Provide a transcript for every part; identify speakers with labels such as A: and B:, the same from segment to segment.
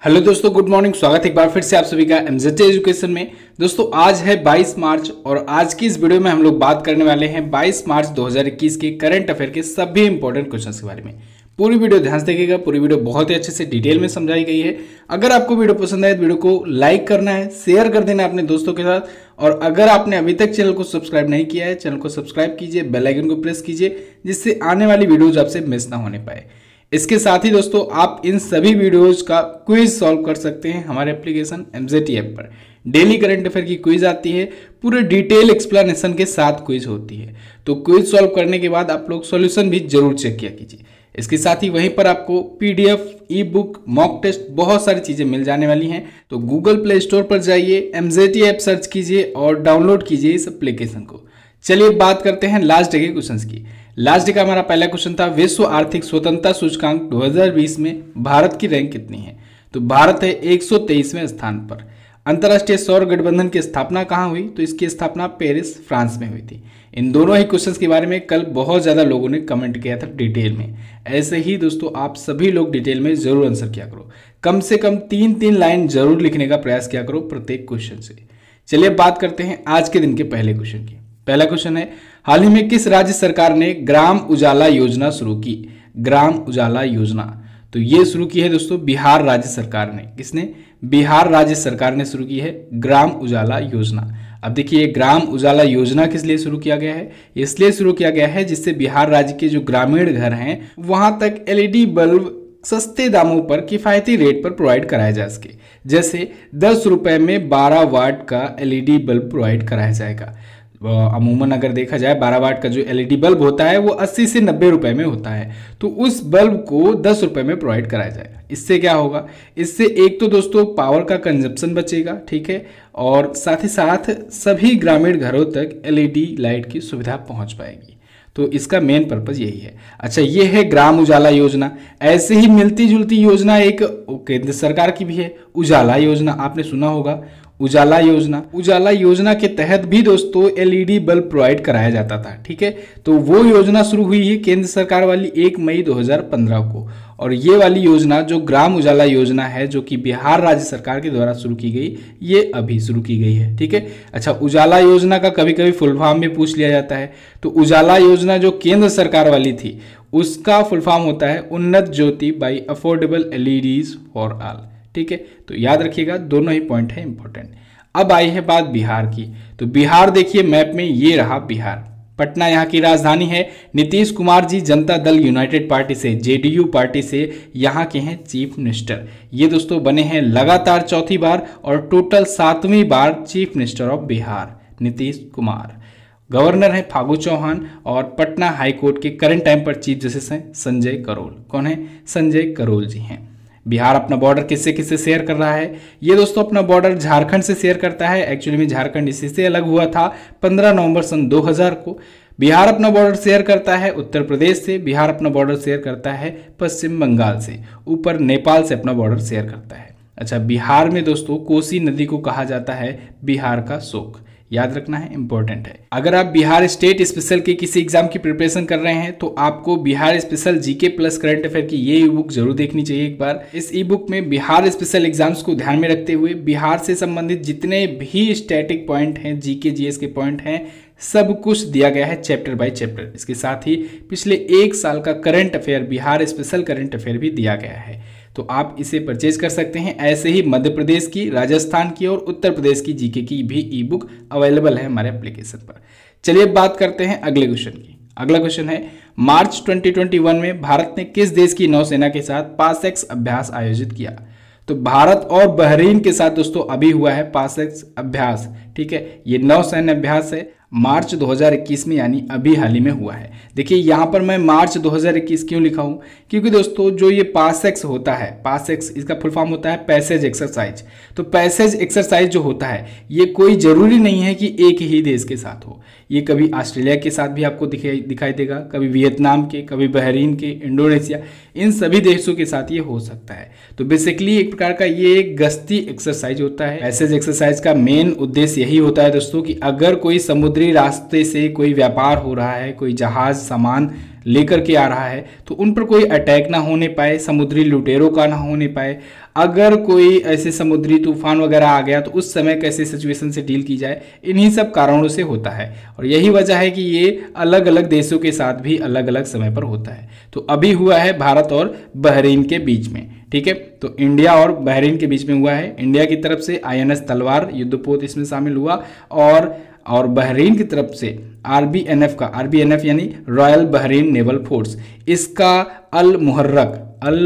A: Hello दोस्तों, good morning. स्वागत है एक बार फिर से आप सभी का एमजेड एजुकेशन में। दोस्तों आज है 22 मार्च और आज की इस वीडियो में हम लोग बात करने वाले हैं 22 मार्च 2021 के करंट अफेयर के सभी इंपॉर्टेंट क्वेश्चंस के बारे में। पूरी वीडियो ध्यान से देखिएगा, पूरी वीडियो बहुत ही अच्छे से डिटेल में समझाई गई है। अगर आपको वीडियो पसंद आए तो वीडियो को लाइक करना है, शेयर कर देना है अपने दोस्तों के साथ, और अगर आपने अभी तक चैनल को सब्सक्राइब नहीं किया है, चैनल को सब्सक्राइब कीजिए, बेल आइकन को प्रेस कीजिए, जिससे आने वाली वीडियोज आपसे मिस ना होने पाए। इसके साथ ही दोस्तों आप इन सभी वीडियोज का क्विज सॉल्व कर सकते हैं हमारे एप्लीकेशन एमजेटी ऐप पर। डेली करंट अफेयर की क्विज आती है, पूरे डिटेल एक्सप्लेनेशन के साथ क्विज होती है। तो क्विज सॉल्व करने के बाद आप लोग सॉल्यूशन भी जरूर चेक किया कीजिए। इसके साथ ही वहीं पर आपको PDF, e book, mock test, बहुत सारी चीजें मिल जाने वाली हैं। तो गूगल प्ले स्टोर पर जाइए, एमजेटी ऐप सर्च कीजिए और डाउनलोड कीजिए इस एप्लीकेशन को। चलिए बात करते हैं लास्ट डे के क्वेश्चंस की। लास्ट डे का हमारा पहला क्वेश्चन था, विश्व आर्थिक स्वतंत्रता सूचकांक 2020 में भारत की रैंक कितनी है? तो भारत है 123वें स्थान पर। अंतर्राष्ट्रीय सौर गठबंधन की स्थापना कहाँ हुई? तो इसकी स्थापना पेरिस, फ्रांस में हुई थी। इन दोनों ही क्वेश्चंस के बारे में कल बहुत ज़्यादा लोगों ने कमेंट किया था डिटेल में। ऐसे ही दोस्तों आप सभी लोग डिटेल में जरूर आंसर किया करो। कम से कम 3-3 लाइन जरूर लिखने का प्रयास किया करो प्रत्येक क्वेश्चन से। चलिए बात करते हैं आज के दिन के पहले क्वेश्चन की। पहला क्वेश्चन है, हाल ही में किस राज्य सरकार ने ग्राम उजाला योजना शुरू की? ग्राम उजाला योजना तो ये शुरू की है दोस्तों बिहार राज्य सरकार ने। किसने? बिहार राज्य सरकार ने शुरू की है ग्राम उजाला योजना। अब देखिए, ग्राम उजाला योजना किस लिए शुरू किया गया है? इसलिए शुरू किया गया है जिससे बिहार राज्य के जो ग्रामीण घर हैं वहां तक एलईडी बल्ब सस्ते दामों पर किफायती रेट पर प्रोवाइड कराया जा सके। जैसे 10 रुपए में 12 वाट का एलईडी बल्ब प्रोवाइड कराया जाएगा। अमूमन अगर देखा जाए 12 वाट का जो एलईडी बल्ब होता है वो 80 से 90 रुपए में होता है, तो उस बल्ब को 10 रुपए में प्रोवाइड कराया जाएगा। इससे क्या होगा? इससे एक तो दोस्तों पावर का कंजप्शन बचेगा, ठीक है, और साथ ही साथ सभी ग्रामीण घरों तक एलईडी लाइट की सुविधा पहुंच पाएगी। तो इसका मेन पर्पज यही है। अच्छा, ये है ग्राम उजाला योजना। ऐसे ही मिलती जुलती योजना एक केंद्र सरकार की भी है, उजाला योजना। आपने सुना होगा उजाला योजना। उजाला योजना के तहत भी दोस्तों एलईडी बल्ब प्रोवाइड कराया जाता था, ठीक है। तो वो योजना शुरू हुई है केंद्र सरकार वाली 1 मई 2015 को, और ये वाली योजना जो ग्राम उजाला योजना है जो कि बिहार राज्य सरकार के द्वारा शुरू की गई, ये अभी शुरू की गई है, ठीक है। अच्छा, उजाला योजना का कभी कभी फुल फॉर्म भी पूछ लिया जाता है। तो उजाला योजना जो केंद्र सरकार वाली थी उसका फुल फॉर्म होता है Unnat Jyoti by affordable LEDs for all, ठीक है। तो याद रखिएगा, दोनों ही पॉइंट है इंपॉर्टेंट। अब आई है बात बिहार की। तो बिहार देखिए मैप में, ये रहा बिहार। पटना यहाँ की राजधानी है। नीतीश कुमार जी जनता दल यूनाइटेड पार्टी से, जेडीयू पार्टी से यहाँ के हैं चीफ मिनिस्टर। ये दोस्तों बने हैं लगातार चौथी बार और टोटल 7वीं बार chief minister of Bihar Nitish Kumar. Governor है फागू चौहान, और पटना हाईकोर्ट के करंट टाइम पर चीफ जस्टिस हैं संजय करोल। कौन है? संजय करोल जी हैं। बिहार अपना बॉर्डर किससे किससे शेयर कर रहा है? ये दोस्तों अपना बॉर्डर झारखंड से शेयर करता है। एक्चुअली में झारखंड इसी से अलग हुआ था 15 नवंबर सन 2000 को। बिहार अपना बॉर्डर शेयर करता है उत्तर प्रदेश से। बिहार अपना बॉर्डर शेयर करता है पश्चिम बंगाल से। ऊपर नेपाल से अपना बॉर्डर शेयर करता है। अच्छा, बिहार में दोस्तों कोसी नदी को कहा जाता है बिहार का शोक। याद रखना है, इंपॉर्टेंट है। अगर आप बिहार स्टेट स्पेशल के किसी एग्जाम की प्रिपरेशन कर रहे हैं तो आपको Bihar special GK plus current affair की ये ई बुक जरूर देखनी चाहिए एक बार। इस ई बुक में बिहार स्पेशल एग्जाम्स को ध्यान में रखते हुए बिहार से संबंधित जितने भी स्टैटिक पॉइंट हैं, जीके जीएस के पॉइंट हैं, सब कुछ दिया गया है चैप्टर बाय चैप्टर। इसके साथ ही पिछले 1 साल का current affair, Bihar special current affair भी दिया गया है। तो आप इसे परचेज कर सकते हैं। ऐसे ही मध्य प्रदेश की, राजस्थान की और उत्तर प्रदेश की जीके की भी ई बुक अवेलेबल है हमारे एप्लीकेशन पर। चलिए बात करते हैं अगले क्वेश्चन की। अगला क्वेश्चन है, मार्च 2021 में भारत ने किस देश की नौसेना के साथ पासएक्स अभ्यास आयोजित किया? तो भारत और बहरीन के साथ दोस्तों अभी हुआ है पासएक्स अभ्यास, ठीक है। ये नौसैन्य अभ्यास है मार्च 2021 में, यानी अभी हाल ही में हुआ है। देखिए यहाँ पर मैं मार्च 2021 क्यों लिखा हूँ? क्योंकि दोस्तों जो ये पासएक्स होता है, पासएक्स इसका फुल फॉर्म होता है पैसेज एक्सरसाइज। तो पैसेज एक्सरसाइज जो होता है ये कोई जरूरी नहीं है कि एक ही देश के साथ हो। ये कभी ऑस्ट्रेलिया के साथ भी आपको दिखाई देगा, कभी वियतनाम के, कभी बहरीन के, इंडोनेशिया, इन सभी देशों के साथ ये हो सकता है। तो बेसिकली एक प्रकार का ये एक गश्ती एक्सरसाइज होता है। पैसेज एक्सरसाइज का मेन उद्देश्य यही होता है दोस्तों कि अगर कोई समुद्री रास्ते से कोई व्यापार हो रहा है, कोई जहाज सामान लेकर के आ रहा है, तो उन पर कोई अटैक ना होने पाए, समुद्री लुटेरों का ना होने पाए। अगर कोई ऐसे समुद्री तूफान वगैरह आ गया तो उस समय कैसे सिचुएशन से डील की जाए, इन्हीं सब कारणों से होता है। और यही वजह है कि ये अलग अलग देशों के साथ भी अलग अलग समय पर होता है। तो अभी हुआ है भारत और बहरीन के बीच में, ठीक है। तो इंडिया और बहरीन के बीच में हुआ है। इंडिया की तरफ से INS तलवार युद्धपोत इसमें शामिल हुआ, और बहरीन की तरफ से RBNF यानी रॉयल बहरीन नेवल फोर्स, इसका अल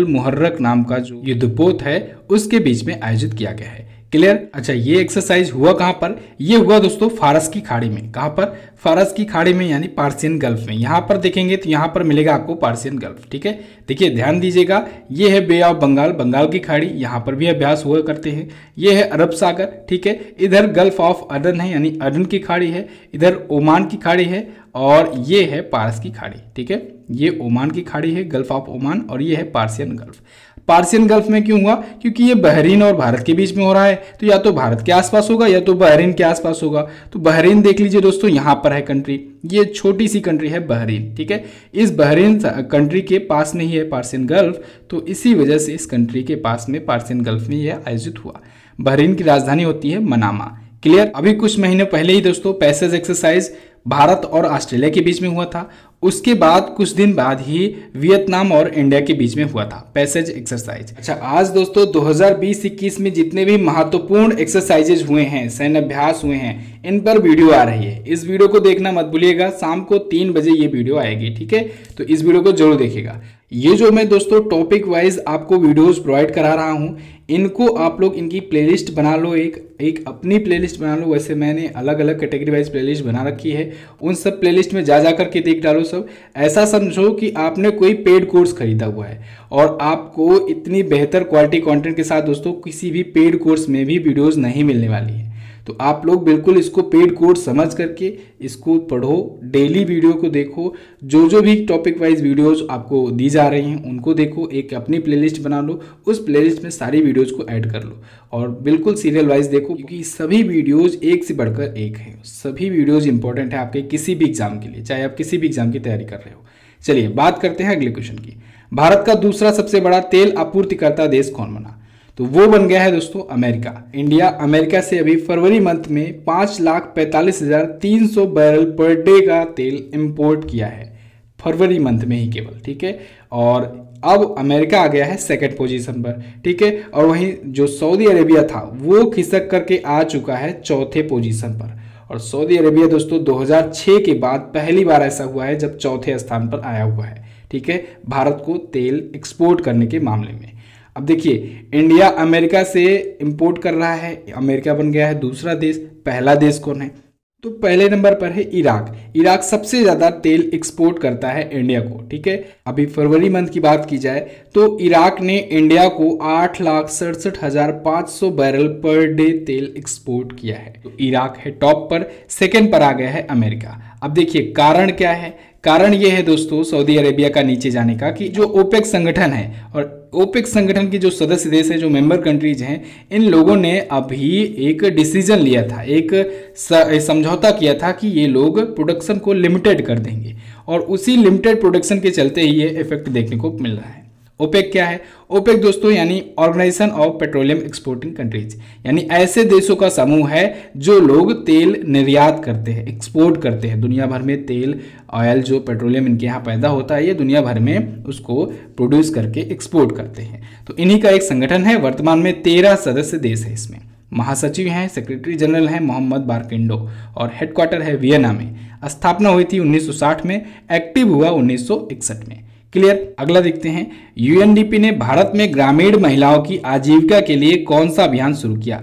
A: मुहर्रक नाम का जो युद्धपोत है उसके बीच में आयोजित किया गया है। क्लियर। अच्छा, ये एक्सरसाइज हुआ कहाँ पर? ये हुआ दोस्तों फारस की खाड़ी में। कहाँ पर? फारस की खाड़ी में यानी पार्सियन गल्फ में। यहाँ पर देखेंगे तो यहाँ पर मिलेगा आपको पार्सियन गल्फ, ठीक है। देखिए ध्यान दीजिएगा, ये है बे ऑफ बंगाल की खाड़ी, यहाँ पर भी अभ्यास हुआ करते हैं। ये है अरब सागर, ठीक है। इधर गल्फ ऑफ अदन है यानी अदन की खाड़ी है, इधर ओमान की खाड़ी है, और ये है पारस की खाड़ी, ठीक है। ये ओमान की खाड़ी है, गल्फ ऑफ ओमान, और ये है पार्सियन गल्फ। पार्सियन गल्फ में क्यों हुआ? क्योंकि ये बहरीन और भारत के बीच में हो रहा है, तो या तो भारत के आसपास होगा या तो बहरीन के आसपास होगा। तो बहरीन देख लीजिए दोस्तों, यहाँ पर है कंट्री, ये छोटी सी कंट्री है बहरीन, ठीक है। इस बहरीन कंट्री के पास में ही है पार्सियन गल्फ, तो इसी वजह से इस कंट्री के पास में पार्सियन गल्फ में यह आयोजित हुआ। बहरीन की राजधानी होती है मनामा। क्लियर। अभी कुछ महीने पहले ही दोस्तों पैसेज एक्सरसाइज भारत और ऑस्ट्रेलिया के बीच में हुआ था। उसके बाद कुछ दिन बाद ही वियतनाम और इंडिया के बीच में हुआ था पैसेज एक्सरसाइज। अच्छा, आज दोस्तों 2020-21 में जितने भी महत्वपूर्ण एक्सरसाइजेज हुए हैं, सैन्य अभ्यास हुए हैं, इन पर वीडियो आ रही है। इस वीडियो को देखना मत भूलिएगा, शाम को 3 बजे ये वीडियो आएगी, ठीक है। तो इस वीडियो को जरूर देखिएगा। ये जो मैं दोस्तों टॉपिक वाइज आपको वीडियोस प्रोवाइड करा रहा हूँ, इनको आप लोग इनकी प्लेलिस्ट बना लो, एक अपनी प्लेलिस्ट बना लो। वैसे मैंने अलग अलग कैटेगरी वाइज प्लेलिस्ट बना रखी है, उन सब प्लेलिस्ट में जा करके देख डालो सब। ऐसा समझो कि आपने कोई पेड कोर्स खरीदा हुआ है और आपको इतनी बेहतर क्वालिटी कंटेंट के साथ दोस्तों किसी भी पेड कोर्स में भी वीडियोस नहीं मिलने वाली है। तो आप लोग बिल्कुल इसको पेड कोर्स समझ करके इसको पढ़ो, डेली वीडियो को देखो, जो भी टॉपिक वाइज वीडियोस आपको दी जा रही हैं उनको देखो, एक अपनी प्लेलिस्ट बना लो, उस प्लेलिस्ट में सारी वीडियोस को ऐड कर लो और बिल्कुल सीरियल वाइज देखो, क्योंकि सभी वीडियोस एक से बढ़कर एक हैं। सभी वीडियोस इंपॉर्टेंट है आपके किसी भी एग्जाम के लिए, चाहे आप किसी भी एग्जाम की तैयारी कर रहे हो। चलिए बात करते हैं अगले क्वेश्चन की। भारत का दूसरा सबसे बड़ा तेल आपूर्तिकर्ता देश कौन बना? तो वो बन गया है दोस्तों अमेरिका। इंडिया अमेरिका से अभी फरवरी मंथ में 5,45,300 बैरल पर डे का तेल इंपोर्ट किया है, फरवरी मंथ में ही केवल, ठीक है। और अब अमेरिका आ गया है सेकंड पोजीशन पर, ठीक है। और वहीं जो सऊदी अरेबिया था वो खिसक करके आ चुका है चौथे पोजीशन पर। और सऊदी अरेबिया दोस्तों 2006 के बाद पहली बार ऐसा हुआ है जब चौथे स्थान पर आया हुआ है, ठीक है, भारत को तेल एक्सपोर्ट करने के मामले में। अब देखिए इंडिया अमेरिका से इंपोर्ट कर रहा है, अमेरिका बन गया है दूसरा देश। पहला देश कौन है? तो पहले नंबर पर है इराक। इराक सबसे ज़्यादा तेल एक्सपोर्ट करता है इंडिया को, ठीक है। अभी फरवरी मंथ की बात की जाए तो इराक ने इंडिया को 8,67,500 बैरल पर डे तेल एक्सपोर्ट किया है। तो इराक है टॉप पर, सेकंड पर आ गया है अमेरिका। अब देखिए कारण क्या है? कारण ये है दोस्तों सऊदी अरेबिया का नीचे जाने का, कि जो ओपेक संगठन है और ओपेक संगठन के जो सदस्य देश हैं, जो मेंबर कंट्रीज हैं, इन लोगों ने अभी एक डिसीजन लिया था, एक समझौता किया था कि ये लोग प्रोडक्शन को लिमिटेड कर देंगे, और उसी लिमिटेड प्रोडक्शन के चलते ही ये इफेक्ट देखने को मिल रहा है। ओपेक क्या है? ओपेक दोस्तों यानी organisation of petroleum exporting countries, यानी ऐसे देशों का समूह है जो लोग तेल निर्यात करते हैं, एक्सपोर्ट करते हैं। दुनिया भर में तेल, ऑयल, जो पेट्रोलियम इनके यहाँ पैदा होता है, ये दुनिया भर में उसको प्रोड्यूस करके एक्सपोर्ट करते हैं। तो इन्हीं का एक संगठन है। वर्तमान में 13 सदस्य देश है इसमें। महासचिव हैं, सेक्रेटरी जनरल हैं मोहम्मद बारकिंडो, और हेडक्वार्टर है वियना में। स्थापना हुई थी 1960 में, एक्टिव हुआ 1961 में। क्लियर। अगला देखते हैं, यूएनडीपी ने भारत में ग्रामीण महिलाओं की आजीविका के लिए कौन सा अभियान शुरू किया?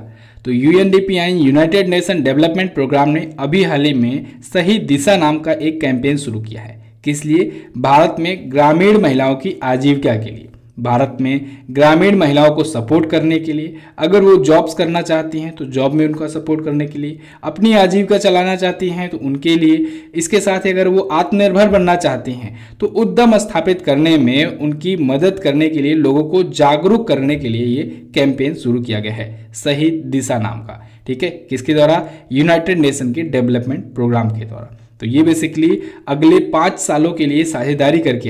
A: तो यूएनडीपी यानी यूनाइटेड नेशन डेवलपमेंट प्रोग्राम ने अभी हाल ही में सही दिशा नाम का एक कैंपेन शुरू किया है। किस लिए? भारत में ग्रामीण महिलाओं की आजीविका के लिए, भारत में ग्रामीण महिलाओं को सपोर्ट करने के लिए। अगर वो जॉब्स करना चाहती हैं तो जॉब में उनका सपोर्ट करने के लिए, अपनी आजीविका चलाना चाहती हैं तो उनके लिए, इसके साथ ही अगर वो आत्मनिर्भर बनना चाहती हैं तो उद्यम स्थापित करने में उनकी मदद करने के लिए, लोगों को जागरूक करने के लिए ये कैंपेन शुरू किया गया है, सही दिशा नाम का, ठीक है। किसके द्वारा? यूनाइटेड नेशन के डेवलपमेंट प्रोग्राम के द्वारा। तो ये बेसिकली अगले 5 सालों के लिए साझेदारी करके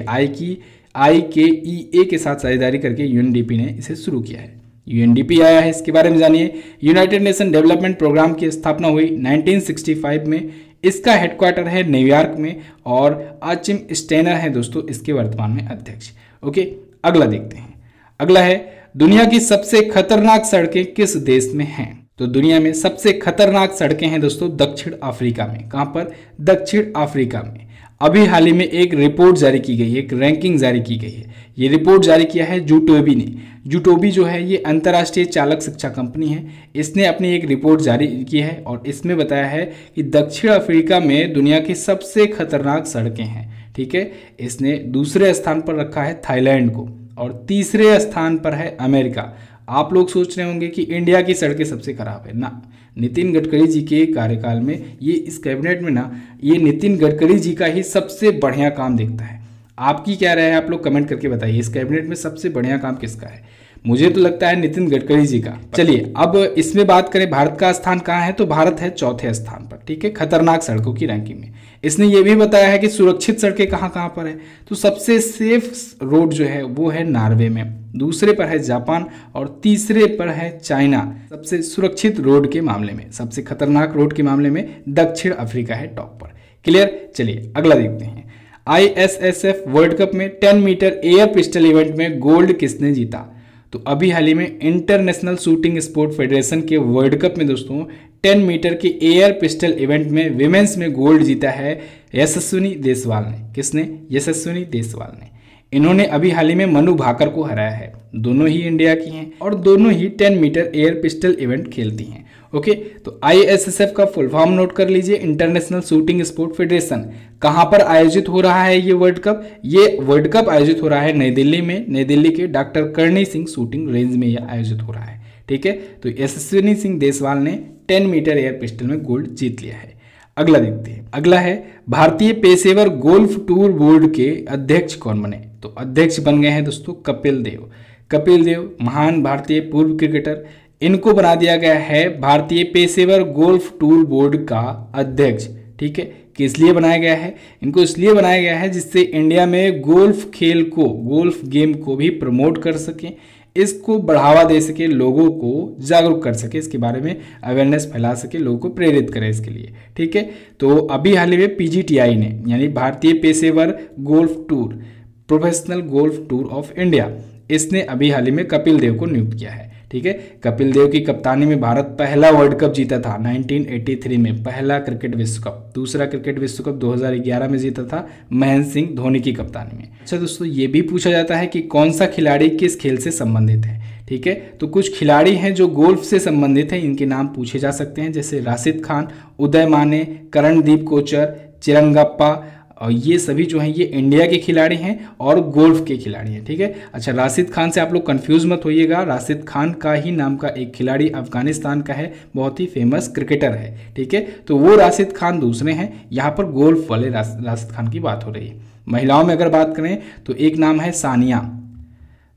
A: IKEA के साथ साझेदारी करके यूएनडीपी ने इसे शुरू किया है। यूएनडीपी आया है, इसके बारे में जानिए। यूनाइटेड नेशन डेवलपमेंट प्रोग्राम की स्थापना हुई 1965 में, इसका हेडक्वार्टर है न्यूयॉर्क में और आचिम स्टेनर है दोस्तों इसके वर्तमान में अध्यक्ष। ओके, अगला देखते हैं। अगला है दुनिया की सबसे खतरनाक सड़कें किस देश में हैं? तो दुनिया में सबसे खतरनाक सड़कें हैं दोस्तों दक्षिण अफ्रीका में। कहां पर? दक्षिण अफ्रीका में। अभी हाल ही में एक रिपोर्ट जारी की गई है, एक रैंकिंग जारी की गई है। ये रिपोर्ट जारी किया है जूटोबी ने। जूटोबी जो है ये अंतर्राष्ट्रीय चालक शिक्षा कंपनी है। इसने अपनी एक रिपोर्ट जारी की है और इसमें बताया है कि दक्षिण अफ्रीका में दुनिया की सबसे खतरनाक सड़कें हैं। ठीक है, इसने दूसरे स्थान पर रखा है थाईलैंड को और तीसरे स्थान पर है अमेरिका। आप लोग सोच रहे होंगे कि इंडिया की सड़कें सबसे खराब है ना, नितिन गडकरी जी के कार्यकाल में ये इस कैबिनेट में ना ये नितिन गडकरी जी का ही सबसे बढ़िया काम दिखता है। आपकी क्या राय है, आप लोग कमेंट करके बताइए, इस कैबिनेट में सबसे बढ़िया काम किसका है? मुझे तो लगता है नितिन गडकरी जी का। चलिए अब इसमें बात करें भारत का स्थान कहाँ है, तो भारत है चौथे स्थान पर। ठीक है, खतरनाक सड़कों की रैंकिंग में। इसने ये भी बताया है कि सुरक्षित सड़कें कहाँ कहाँ पर है, तो सबसे सेफ रोड जो है वो है नॉर्वे में, दूसरे पर है जापान और तीसरे पर है चाइना। सबसे सुरक्षित रोड के मामले में, सबसे खतरनाक रोड के मामले में दक्षिण अफ्रीका है टॉप पर। क्लियर? चलिए अगला देखते हैं। ISSF वर्ल्ड कप में 10 मीटर एयर पिस्टल इवेंट में गोल्ड किसने जीता? तो अभी हाल ही में इंटरनेशनल शूटिंग स्पोर्ट फेडरेशन के वर्ल्ड कप में दोस्तों 10 मीटर के एयर पिस्टल इवेंट में विमेंस में गोल्ड जीता है यशस्विनी देसवाल ने। किसने? यशस्विनी देसवाल ने। इन्होंने अभी हाल ही में मनु भाकर को हराया है। दोनों ही इंडिया की हैं और दोनों ही 10 मीटर एयर पिस्टल इवेंट खेलती हैं। ओके, तो ISSF का फुल फॉर्म नोट कर लीजिए, इंटरनेशनल शूटिंग स्पोर्ट फेडरेशन। कहां पर आयोजित हो रहा है ये वर्ल्ड कप? ये वर्ल्ड कप आयोजित हो रहा है नई दिल्ली में, नई दिल्ली के doctor Karni Singh shooting range में यह आयोजित हो रहा है। ठीक है, तो यशस्विनी सिंह देसवाल ने 10 मीटर एयर पिस्टल में गोल्ड जीत लिया है। अगला देखते हैं। अगला है भारतीय पेशेवर गोल्फ टूर बोर्ड के अध्यक्ष कौन बने? तो अध्यक्ष बन गए हैं दोस्तों कपिल देव। कपिल देव महान भारतीय पूर्व क्रिकेटर, इनको बना दिया गया है भारतीय पेशेवर गोल्फ टूर बोर्ड का अध्यक्ष। ठीक है, किस लिए बनाया गया है? इनको इसलिए बनाया गया है जिससे इंडिया में गोल्फ खेल को, गोल्फ गेम को भी प्रमोट कर सके, इसको बढ़ावा दे सके, लोगों को जागरूक कर सके, इसके बारे में अवेयरनेस फैला सके, लोगों को प्रेरित करे इसके लिए। ठीक है, तो अभी हाल ही में PGTI ने यानी भारतीय पेशेवर golf tour, professional golf tour of India, इसने अभी हाल ही में कपिल देव को नियुक्त किया है। ठीक है, कपिल देव की कप्तानी में भारत पहला वर्ल्ड कप जीता था 1983 में, पहला क्रिकेट विश्व कप। दूसरा क्रिकेट विश्व कप 2011 में जीता था महेंद्र सिंह धोनी की कप्तानी में। अच्छा दोस्तों, ये भी पूछा जाता है कि कौन सा खिलाड़ी किस खेल से संबंधित है। ठीक है, तो कुछ खिलाड़ी हैं जो गोल्फ से संबंधित हैं, इनके नाम पूछे जा सकते हैं, जैसे राशिद खान, उदय माने, करणदीप कोचर, चिरंगप्पा, और ये सभी जो हैं ये इंडिया के खिलाड़ी हैं और गोल्फ के खिलाड़ी हैं। ठीक है, अच्छा राशिद खान से आप लोग कंफ्यूज मत होइएगा, राशिद खान का ही नाम का एक खिलाड़ी अफगानिस्तान का है, बहुत ही फेमस क्रिकेटर है। ठीक है, तो वो राशिद खान दूसरे हैं, यहाँ पर गोल्फ वाले राशिद खान की बात हो रही है। महिलाओं में अगर बात करें तो एक नाम है सानिया,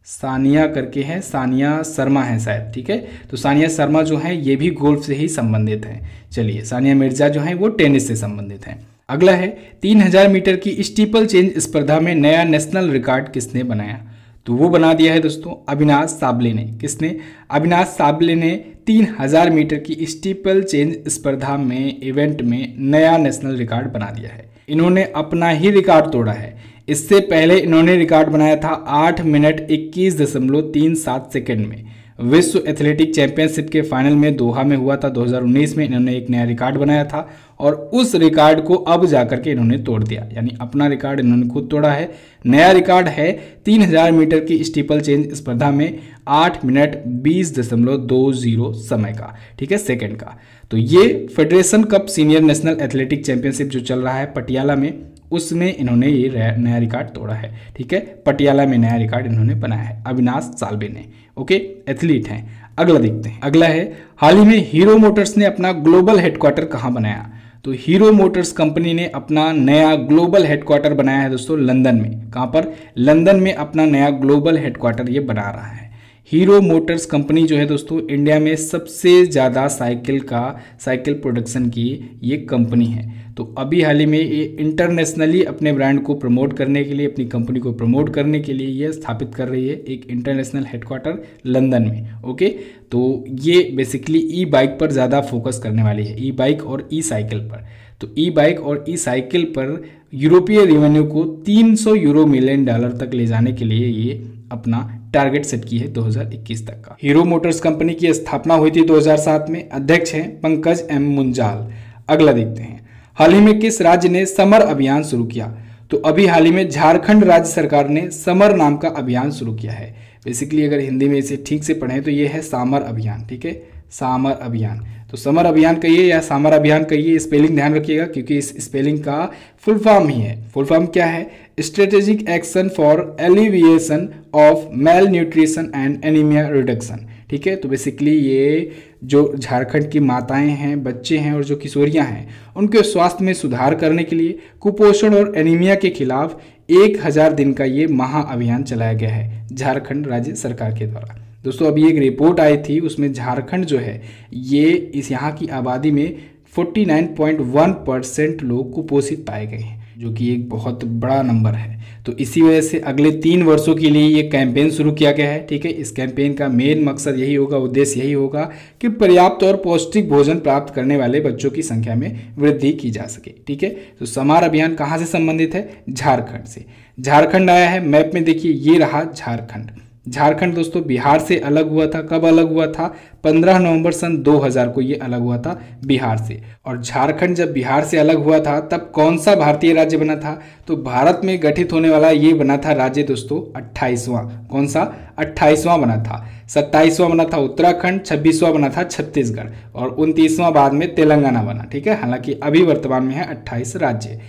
A: सानिया करके है, सानिया शर्मा है शायद। ठीक है, तो सानिया शर्मा जो है ये भी गोल्फ से ही संबंधित है। चलिए, सानिया मिर्जा जो है वो टेनिस से संबंधित है। अगला है 3000 मीटर की स्टीपल चेंज स्पर्धा में नया नेशनल रिकॉर्ड किसने बनाया? तो वो बना दिया है दोस्तों अविनाश साबले ने। किसने? अविनाश साबले ने 3000 मीटर की स्टीपल चेंज स्पर्धा में इवेंट में नया नेशनल रिकॉर्ड बना दिया है। इन्होंने अपना ही रिकॉर्ड तोड़ा है। इससे पहले इन्होंने रिकॉर्ड बनाया था 8 मिनट 21.37 सेकेंड में। विश्व एथलेटिक चैंपियनशिप के फाइनल में दोहा में हुआ था 2019 में, इन्होंने एक नया रिकॉर्ड बनाया था और उस रिकॉर्ड को अब जाकर के इन्होंने तोड़ दिया, यानी अपना रिकॉर्ड इन्होंने खुद तोड़ा है। नया रिकॉर्ड है 3000 मीटर की स्टीपल चेंज स्पर्धा में 8 मिनट 20.20 समय का, ठीक है, सेकंड का। तो ये federation cup senior national athletic championship जो चल रहा है पटियाला में, उसमें इन्होंने ये नया रिकॉर्ड तोड़ा है। ठीक है, पटियाला में नया रिकॉर्ड इन्होंने बनाया है अविनाश साल्वे ने। ओके, एथलीट हैं। अगला देखते हैं। अगला है हाल ही में हीरो मोटर्स ने अपना ग्लोबल हेडक्वार्टर कहाँ बनाया? तो हीरो मोटर्स कंपनी ने अपना नया ग्लोबल हेडक्वार्टर बनाया है दोस्तों लंदन में। कहाँ पर? लंदन में अपना नया ग्लोबल हेडक्वार्टर ये बना रहा है। हीरो मोटर्स कंपनी जो है दोस्तों इंडिया में सबसे ज़्यादा साइकिल प्रोडक्शन की ये कंपनी है। तो अभी हाल ही में ये इंटरनेशनली अपने ब्रांड को प्रमोट करने के लिए, अपनी कंपनी को प्रमोट करने के लिए ये स्थापित कर रही है एक इंटरनेशनल हेडक्वार्टर लंदन में। ओके, तो ये बेसिकली ई बाइक पर ज़्यादा फोकस करने वाली है, ई बाइक और ई साइकिल पर। तो ई बाइक और ई साइकिल पर यूरोपीय रेवेन्यू को 300 यूरो मिलियन डॉलर तक ले जाने के लिए ये अपना टारगेट सेट की है 2021 तक का। हीरो मोटर्स कंपनी की स्थापना हुई थी 2007 में। अध्यक्ष हैं पंकज एम मुंजाल। अगला देखते हैं, हाल ही में किस राज्य ने समर अभियान शुरू किया? तो अभी हाल ही में झारखंड राज्य सरकार ने समर नाम का अभियान शुरू किया है। बेसिकली अगर हिंदी में इसे ठीक से पढ़ें तो ये है सामर अभियान। ठीक है, सामर अभियान। तो समर अभियान कहिए या सामर अभियान कहिए, स्पेलिंग ध्यान रखिएगा क्योंकि इस स्पेलिंग का फुल फॉर्म ही है। फुल फॉर्म क्या है? Strategic action for alleviation of male nutrition and anaemia reduction. ठीक है, तो बेसिकली ये जो झारखंड की माताएं हैं, बच्चे हैं और जो किशोरियां हैं, उनके स्वास्थ्य में सुधार करने के लिए कुपोषण और एनीमिया के खिलाफ 1000 दिन का ये महाअभियान चलाया गया है झारखंड राज्य सरकार के द्वारा। दोस्तों अभी एक रिपोर्ट आई थी, उसमें झारखंड जो है ये इस यहाँ की आबादी में 49.1% लोग कुपोषित पाए गए हैं, जो कि एक बहुत बड़ा नंबर है। तो इसी वजह से अगले 3 वर्षों के लिए ये कैंपेन शुरू किया गया है। ठीक है, इस कैंपेन का मेन मकसद यही होगा, उद्देश्य यही होगा कि पर्याप्त और पौष्टिक भोजन प्राप्त करने वाले बच्चों की संख्या में वृद्धि की जा सके। ठीक है, तो समर अभियान कहाँ से संबंधित है? झारखंड से। झारखंड आया है मैप में, देखिए ये रहा झारखंड। झारखंड दोस्तों बिहार से अलग हुआ था। कब अलग हुआ था? 15 नवंबर सन 2000 को ये अलग हुआ था बिहार से। और झारखंड जब बिहार से अलग हुआ था तब कौन सा भारतीय राज्य बना था? तो भारत में गठित होने वाला ये बना था राज्य दोस्तों 28वां। कौन सा? 28वां बना था। 27वां बना था उत्तराखंड, 26वां बना था छत्तीसगढ़ और 29वां बाद में तेलंगाना बना। ठीक है, हालांकि अभी वर्तमान में है 28 राज्य।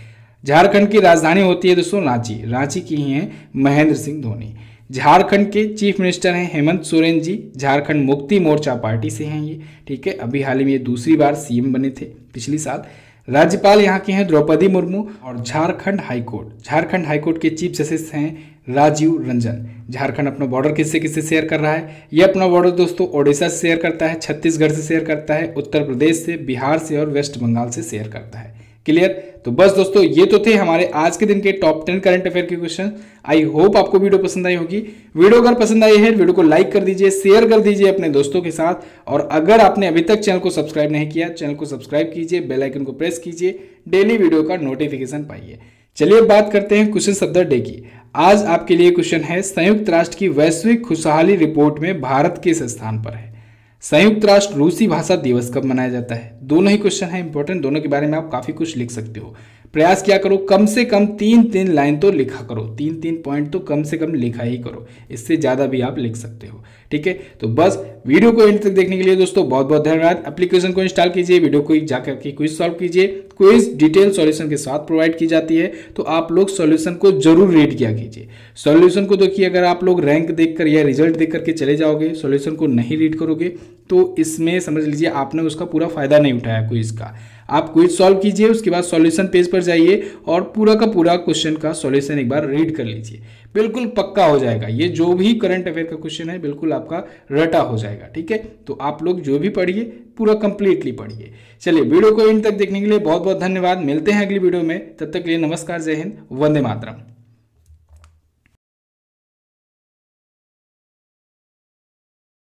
A: झारखंड की राजधानी होती है दोस्तों रांची। रांची की ही है महेंद्र सिंह धोनी। झारखंड के चीफ मिनिस्टर हैं हेमंत सोरेन जी। झारखंड मुक्ति मोर्चा पार्टी से हैं ये। ठीक है, अभी हाल ही में ये दूसरी बार सीएम बने थे पिछली साल। राज्यपाल यहाँ के हैं द्रौपदी मुर्मू। और झारखंड हाईकोर्ट के चीफ जस्टिस हैं राजीव रंजन। झारखंड अपना बॉर्डर किससे किससे शेयर कर रहा है? ये अपना बॉर्डर दोस्तों ओडिशा से शेयर करता है, छत्तीसगढ़ से शेयर करता है, उत्तर प्रदेश से, बिहार से और वेस्ट बंगाल से शेयर करता है। क्लियर? तो बस दोस्तों ये तो थे हमारे आज के दिन के टॉप 10 करंट अफेयर के क्वेश्चन। आई होप आपको वीडियो पसंद आई होगी। वीडियो अगर पसंद आई है वीडियो को लाइक कर दीजिए, शेयर कर दीजिए अपने दोस्तों के साथ। और अगर आपने अभी तक चैनल को सब्सक्राइब नहीं किया, चैनल को सब्सक्राइब कीजिए, बेल आइकन को प्रेस कीजिए, डेली वीडियो का नोटिफिकेशन पाइए। चलिए बात करते हैं क्वेश्चन ऑफ द डे की। आज आपके लिए क्वेश्चन है, संयुक्त राष्ट्र की वैश्विक खुशहाली रिपोर्ट में भारत किस स्थान पर है? संयुक्त राष्ट्र रूसी भाषा दिवस कब मनाया जाता है? दोनों ही क्वेश्चन है इंपॉर्टेंट, दोनों के बारे में आप काफी कुछ लिख सकते हो। प्रयास क्या करो, कम से कम 3-3 लाइन तो लिखा करो, 3-3 पॉइंट तो कम से कम लिखा ही करो, इससे ज़्यादा भी आप लिख सकते हो। ठीक है, तो बस वीडियो को एंड तक देखने के लिए दोस्तों बहुत बहुत धन्यवाद। एप्लीकेशन को इंस्टॉल कीजिए, वीडियो को जाकर के क्विज सॉल्व कीजिए। क्विज डिटेल सॉल्यूशन के साथ प्रोवाइड की जाती है, तो आप लोग सॉल्यूशन को जरूर रीड किया कीजिए। सॉल्यूशन को देखिए, अगर आप लोग रैंक देखकर या रिजल्ट देख करके चले जाओगे, सॉल्यूशन को नहीं रीड करोगे, तो इसमें समझ लीजिए आपने उसका पूरा फायदा नहीं उठाया क्विज का। आप क्विज सॉल्व कीजिए, उसके बाद सॉल्यूशन पेज पर जाइए और पूरा का पूरा क्वेश्चन का सॉल्यूशन एक बार रीड कर लीजिए, बिल्कुल पक्का हो जाएगा। ये जो भी करंट अफेयर का क्वेश्चन है बिल्कुल आपका रटा हो जाएगा। ठीक है, तो आप लोग जो भी पढ़िए पूरा कंप्लीटली पढ़िए। चलिए वीडियो को एंड तक देखने के लिए बहुत बहुत धन्यवाद। मिलते हैं अगली वीडियो में, तब तक के लिए नमस्कार, जय हिंद, वंदे मातरम।